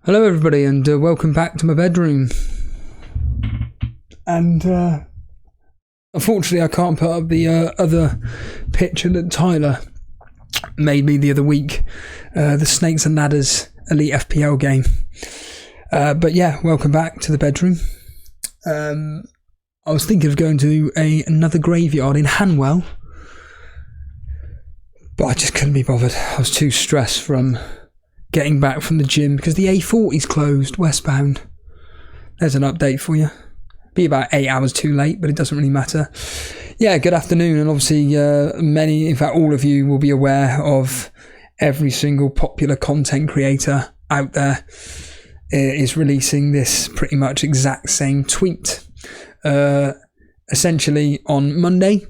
Hello everybody and welcome back to my bedroom. And unfortunately I can't put up the other picture that Tyler made me the other week, the Snakes and Ladders Elite FPL game. But yeah, welcome back to the bedroom. I was thinking of going to another graveyard in Hanwell, but I just couldn't be bothered. I was too stressed from getting back from the gym because the A40's closed westbound. There's an update for you. Be about 8 hours too late, but it doesn't really matter. Yeah, good afternoon, and obviously many, in fact all of you will be aware of every single popular content creator out there is releasing this pretty much exact same tweet. Essentially on Monday,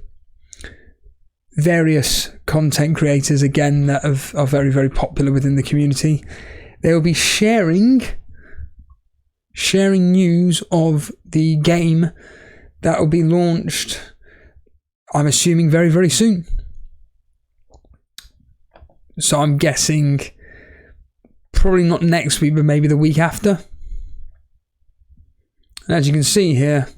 various content creators, again, that are very, very popular within the community, they will be sharing news of the game that will be launched, I'm assuming, very, very soon. So I'm guessing probably not next week, but maybe the week after. And as you can see here,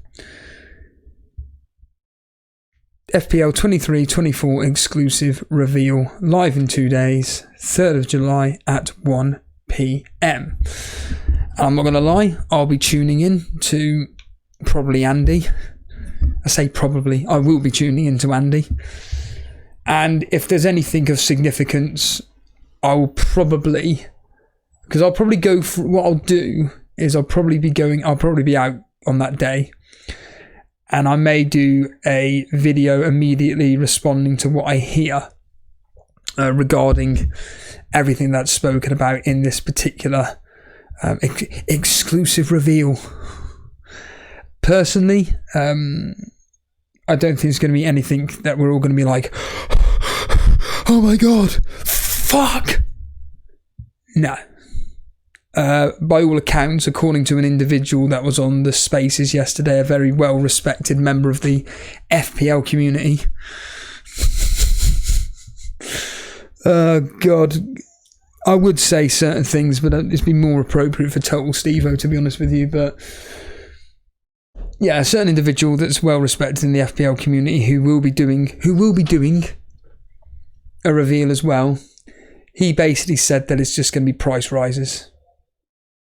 FPL 23-24 exclusive reveal live in 2 days, 3rd of July at 1 PM. I'm not going to lie, I'll be tuning in to probably Andy. I say probably, I will be tuning in to Andy. And if there's anything of significance, I'll probably go for, what I'll do is I'll probably be out on that day. And I may do a video immediately responding to what I hear regarding everything that's spoken about in this particular exclusive reveal. Personally, I don't think it's going to be anything that we're all going to be like, oh my god, fuck. No. By all accounts, according to an individual that was on the Spaces yesterday, a very well-respected member of the FPL community. God, I would say certain things, but it's been more appropriate for Total Stevo, to be honest with you. But yeah, a certain individual that's well-respected in the FPL community who will be doing a reveal as well. He basically said that it's just going to be price rises.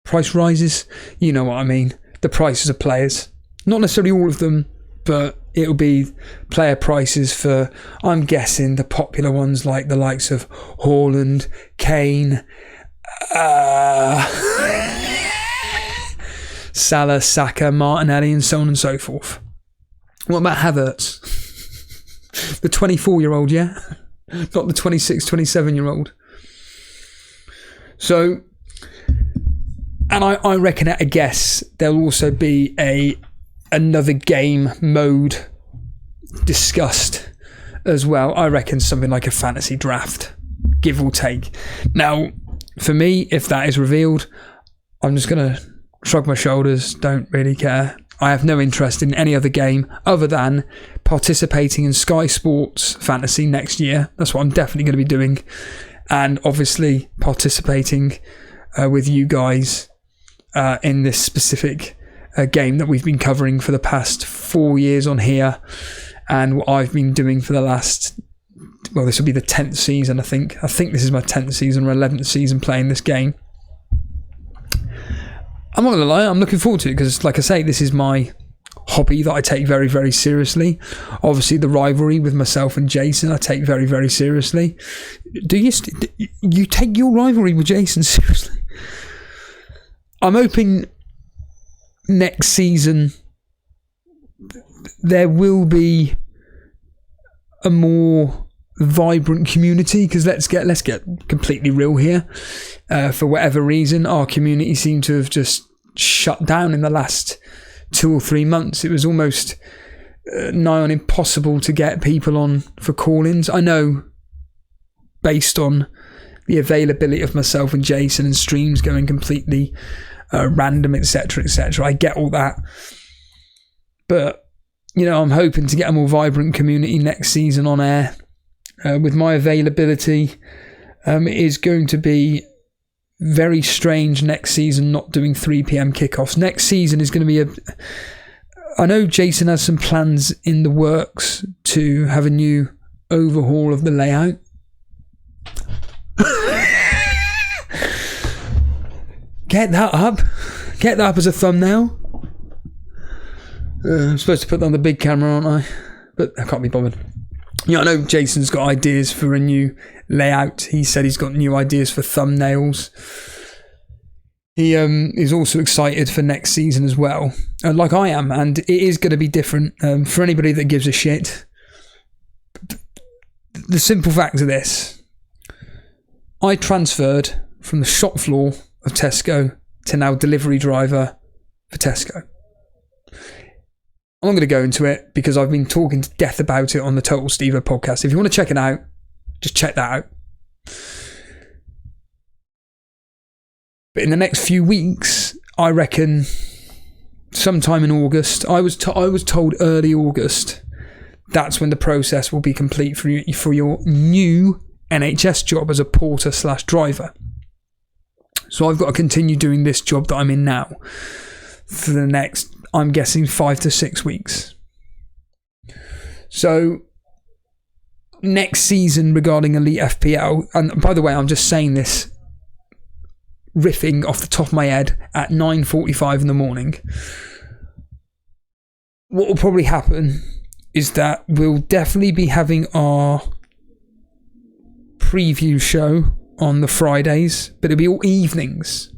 Price rises, you know what I mean. The prices of players. Not necessarily all of them, but it'll be player prices for, I'm guessing, the popular ones like the likes of Haaland, Kane, Salah, Saka, Martinelli, and so on and so forth. What about Havertz? The 24-year-old, yeah? Not the 26, 27-year-old. So, and I reckon at a guess there'll also be another game mode discussed as well. I reckon something like a fantasy draft, give or take. Now, for me, if that is revealed, I'm just going to shrug my shoulders, don't really care. I have no interest in any other game other than participating in Sky Sports Fantasy next year. That's what I'm definitely going to be doing. And obviously participating with you guys in this specific game that we've been covering for the past 4 years on here, and what I've been doing for the last, well, this will be the 10th season, I think this is my 10th season or 11th season playing this game. I'm not gonna lie, I'm looking forward to it because, like I say, this is my hobby that I take very, very seriously. Obviously the rivalry with myself and Jason I take very, very seriously. Do you take your rivalry with Jason seriously? I'm hoping next season there will be a more vibrant community, because let's get completely real here. For whatever reason, our community seemed to have just shut down in the last 2 or 3 months. It was almost nigh on impossible to get people on for call-ins. I know, based on the availability of myself and Jason and streams going completely random, etc., etc. I get all that, but you know, I'm hoping to get a more vibrant community next season on air. With my availability, it is going to be very strange next season not doing 3 p.m. kickoffs. Next season is going to be I know Jason has some plans in the works to have a new overhaul of the layout. Get that up. Get that up as a thumbnail. I'm supposed to put that on the big camera, aren't I? But I can't be bothered. I know Jason's got ideas for a new layout. He said he's got new ideas for thumbnails. He is also excited for next season as well, like I am, and it is going to be different for anybody that gives a shit. The simple fact of this, I transferred from the shop floor of Tesco to now delivery driver for Tesco. I'm not going to go into it because I've been talking to death about it on the Total Stevo podcast. If you want to check it out, just check that out. But in the next few weeks, I reckon sometime in August, I was told early August, that's when the process will be complete for your new NHS job as a porter/driver. So I've got to continue doing this job that I'm in now for the next, I'm guessing, 5 to 6 weeks. So next season regarding Elite FPL, and by the way, I'm just saying this riffing off the top of my head at 9:45 in the morning. What will probably happen is that we'll definitely be having our preview show on the Fridays, but it'll be all evenings.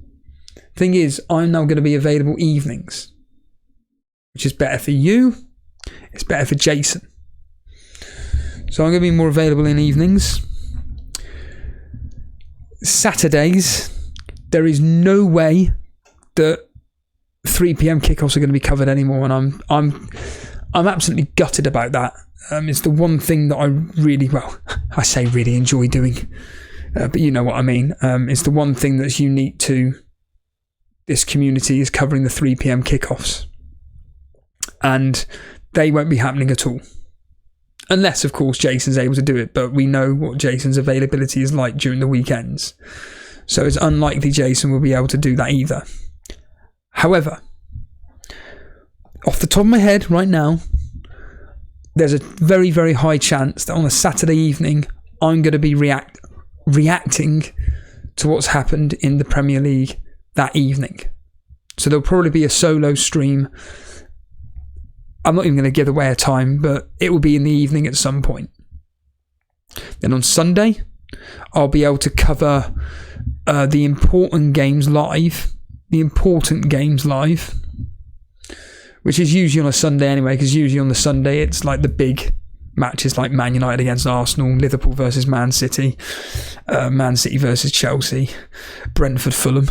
Thing is, I'm now going to be available evenings, which is better for you. It's better for Jason. So I'm going to be more available in evenings. Saturdays, there is no way that 3 p.m. kickoffs are going to be covered anymore, and I'm absolutely gutted about that. It's the one thing that I really, I say really enjoy doing, but you know what I mean. It's the one thing that's unique to this community is covering the 3 p.m. kickoffs, and they won't be happening at all. Unless, of course, Jason's able to do it, but we know what Jason's availability is like during the weekends. So it's unlikely Jason will be able to do that either. However, off the top of my head right now, there's a very, very high chance that on a Saturday evening, I'm going to be reacting to what's happened in the Premier League that evening. So there'll probably be a solo stream. I'm not even going to give away a time, but it will be in the evening at some point. Then on Sunday, I'll be able to cover the important games live. Which is usually on a Sunday anyway, because usually on the Sunday it's like the big matches like Man United against Arsenal, Liverpool versus Man City, Man City versus Chelsea, Brentford Fulham.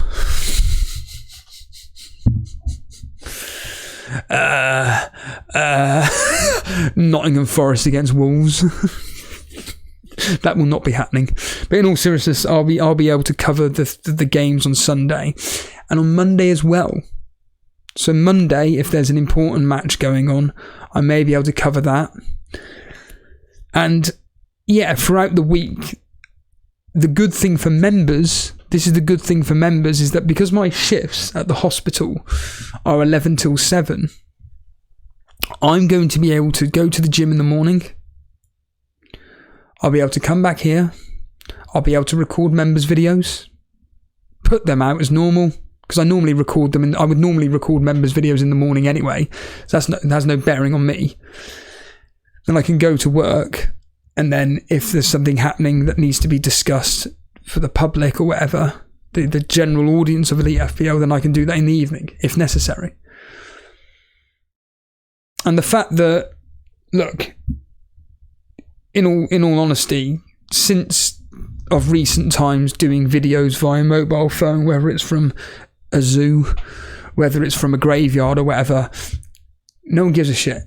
Nottingham Forest against Wolves. That will not be happening. But in all seriousness, I'll be able to cover the games on Sunday and on Monday as well. So Monday, if there's an important match going on, I may be able to cover that. And yeah, throughout the week, the good thing for members, is that because my shifts at the hospital are 11 till 7, I'm going to be able to go to the gym in the morning. I'll be able to come back here. I'll be able to record members' videos, put them out as normal, because I normally record them, and I would normally record members' videos in the morning anyway. So that has no bearing on me. Then I can go to work, and then if there's something happening that needs to be discussed for the public or whatever, the general audience of Elite FPL, then I can do that in the evening if necessary. And the fact that, look, in all honesty, since of recent times doing videos via mobile phone, whether it's from a zoo, whether it's from a graveyard or whatever, no one gives a shit.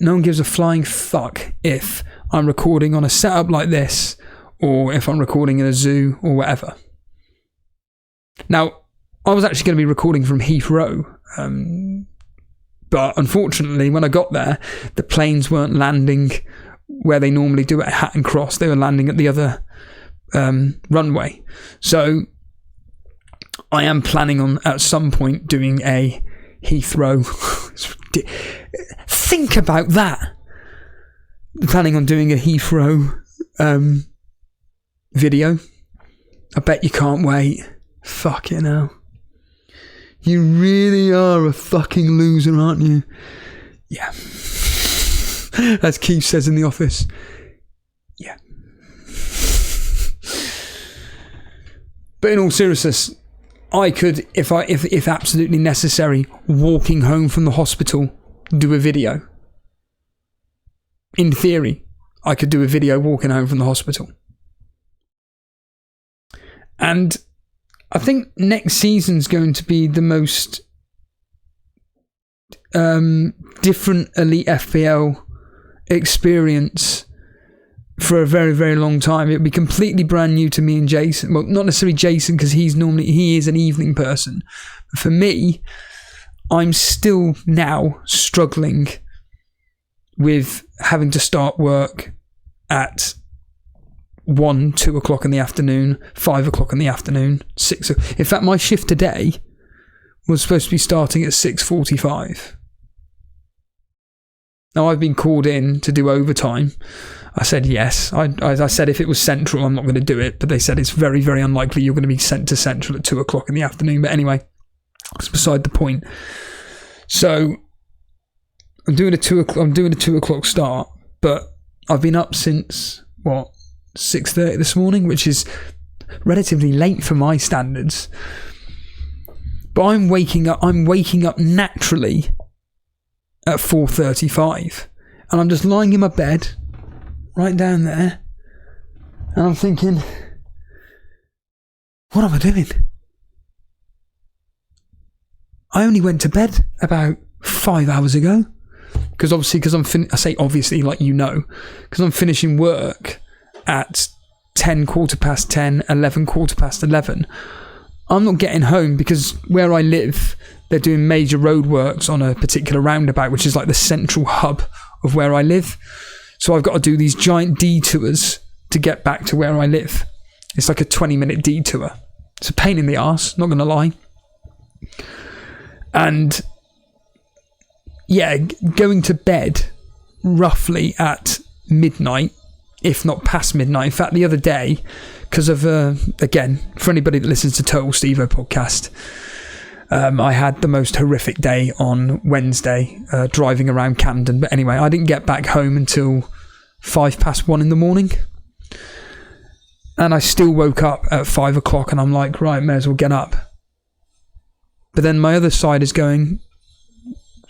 No one gives a flying fuck if I'm recording on a setup like this or if I'm recording in a zoo or whatever. Now, I was actually going to be recording from Heathrow, but unfortunately when I got there, the planes weren't landing where they normally do at Hatton Cross. They were landing at the other runway. So I am planning on at some point doing a Heathrow. Think about that. Planning on doing a Heathrow video. I bet you can't wait. Fucking hell. You really are a fucking loser, aren't you? Yeah. As Keith says in The Office. Yeah. But in all seriousness, I could, if absolutely necessary, walking home from the hospital, do a video. In theory, I could do a video walking home from the hospital. And I think next season's going to be the most different Elite FPL experience for a very, very long time. It'll be completely brand new to me and Jason. Well, not necessarily Jason, because he is an evening person. But for me, I'm still now struggling with having to start work at 1, 2 o'clock in the afternoon, 5 o'clock in the afternoon, 6. In fact, my shift today was supposed to be starting at 6:45. Now, I've been called in to do overtime. I said yes. I said if it was central, I'm not going to do it. But they said it's very, very unlikely you're going to be sent to central at 2 o'clock in the afternoon. But anyway, it's beside the point. So I'm doing a 2 o'clock start, but I've been up since 6:30 this morning, which is relatively late for my standards. But I'm waking up naturally at 4:35, and I'm just lying in my bed right down there, and I'm thinking, what am I doing? I only went to bed about 5 hours ago, because I say obviously like because I'm finishing work at 10, 10:15, 11, 11:15. I'm not getting home because where I live, they're doing major roadworks on a particular roundabout, which is like the central hub of where I live. So I've got to do these giant detours to get back to where I live. It's like a 20-minute detour. It's a pain in the arse, not going to lie. And yeah, going to bed roughly at midnight, if not past midnight. In fact, the other day, because of, again, for anybody that listens to Total Stevo podcast, I had the most horrific day on Wednesday, driving around Camden. But anyway, I didn't get back home until 1:05 in the morning. And I still woke up at 5 o'clock, and I'm like, right, may as well get up. But then my other side is going,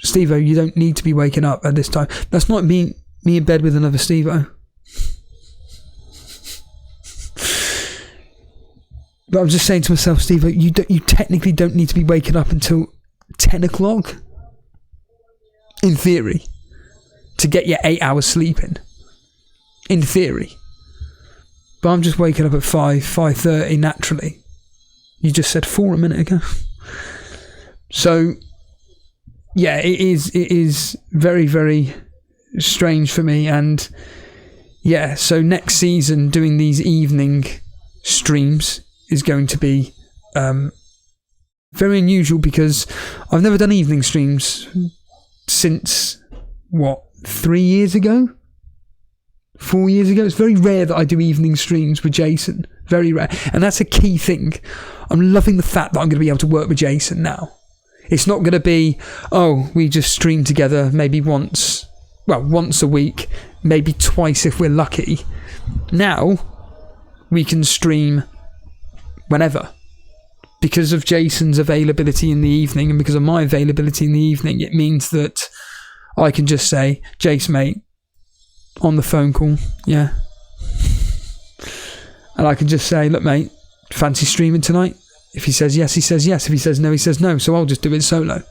Stevo, you don't need to be waking up at this time. That's not me in bed with another Stevo. But I'm just saying to myself, Stevo, you technically don't need to be waking up until 10 o'clock, in theory, to get your 8 hours sleeping. In theory. But I'm just waking up at 5:30 naturally. You just said 4 a minute ago. So, yeah, it is very, very strange for me. And, yeah, so next season, doing these evening streams is going to be very unusual, because I've never done evening streams since, 3 years ago? 4 years ago? It's very rare that I do evening streams with Jason. Very rare. And that's a key thing. I'm loving the fact that I'm going to be able to work with Jason now. It's not going to be, we just stream together maybe once a week, maybe twice if we're lucky. Now, we can stream whenever. Because of Jason's availability in the evening, and because of my availability in the evening, it means that I can just say, Jace, mate, on the phone call, yeah. And I can just say, look, mate, fancy streaming tonight? If he says yes, he says yes. If he says no, he says no. So I'll just do it solo.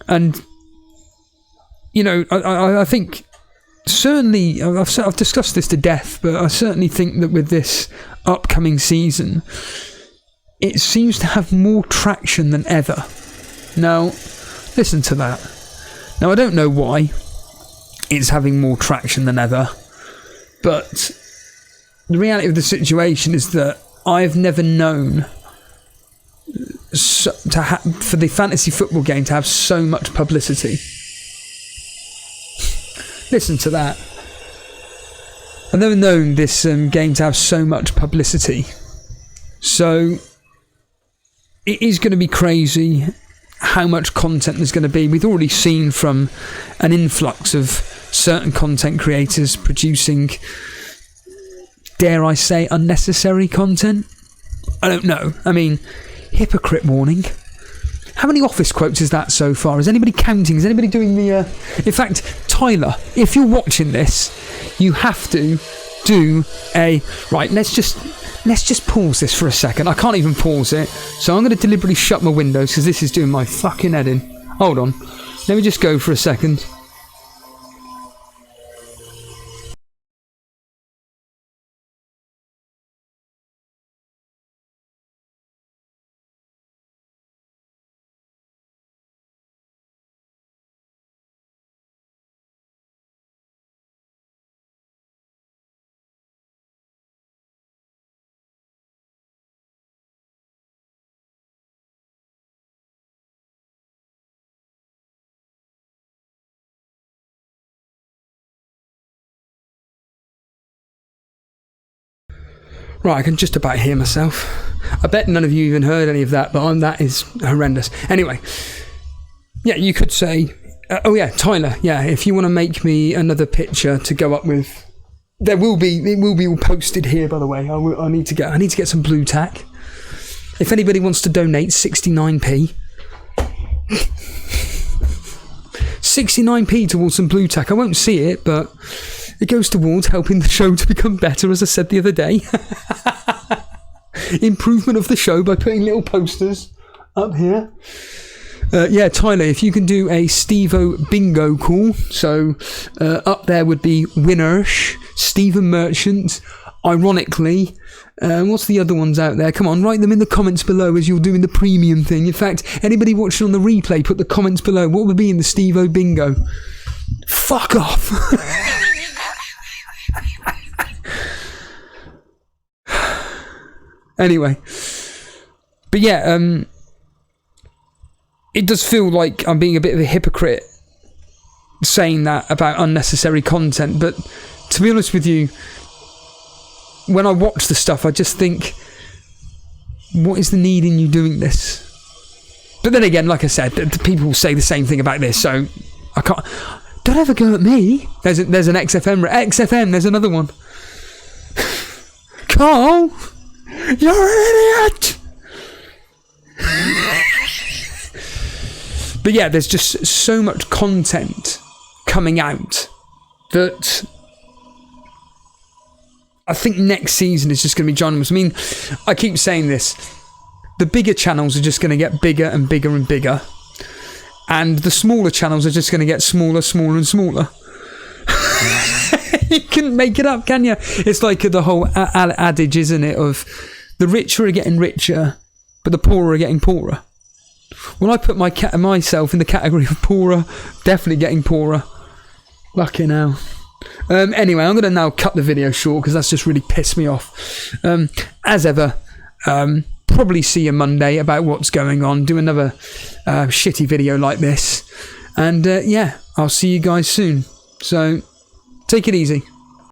And, I think, certainly, I've discussed this to death, but I certainly think that with this upcoming season, it seems to have more traction than ever. Now, listen to that. Now, I don't know why it's having more traction than ever, but the reality of the situation is that I've never known for the fantasy football game to have so much publicity. Listen to that. I've never known this game to have so much publicity. So it is going to be crazy how much content there's going to be. We've already seen from an influx of certain content creators producing, dare I say, unnecessary content. I don't know. I mean, hypocrite warning. How many office quotes is that so far? Is anybody counting? Is anybody doing the... In fact, Tyler, if you're watching this, you have to do a... Right, let's just pause this for a second. I can't even pause it. So I'm going to deliberately shut my windows because this is doing my fucking head in. Hold on. Let me just go for a second. Right, I can just about hear myself. I bet none of you even heard any of that, but that is horrendous. Anyway, yeah, you could say, oh yeah, Tyler, yeah, if you want to make me another picture to go up with, it will be all posted here, by the way. I need to get some blue tack. If anybody wants to donate 69p, 69p towards some blue tack. I won't see it, but it goes towards helping the show to become better, as I said the other day. Improvement of the show by putting little posters up here. Yeah, Tyler, if you can do a Steve-O bingo call. So up there would be Winnersh, Stephen Merchant. Ironically, what's the other ones out there? Come on, write them in the comments below as you're doing the premium thing. In fact, anybody watching on the replay, put the comments below. What would be in the Steve-O bingo? Fuck off. Anyway, but yeah, it does feel like I'm being a bit of a hypocrite saying that about unnecessary content, but to be honest with you, when I watch the stuff, I just think, what is the need in you doing this? But then again, like I said, people say the same thing about this, so I can't. Don't ever go at me. There's an XFM, there's another one. Carl, you're an idiot. But yeah, there's just so much content coming out that I think next season is just going to be ginormous. I mean, I keep saying this. The bigger channels are just going to get bigger and bigger and bigger. And the smaller channels are just going to get smaller, smaller and smaller. You couldn't make it up, can you? It's like the whole adage, isn't it, of the richer are getting richer, but the poorer are getting poorer. Well, I put myself in the category of poorer, definitely getting poorer. Lucky now. Anyway, I'm going to now cut the video short because that's just really pissed me off. As ever, probably see you Monday about what's going on. Do another shitty video like this. And yeah, I'll see you guys soon. So take it easy.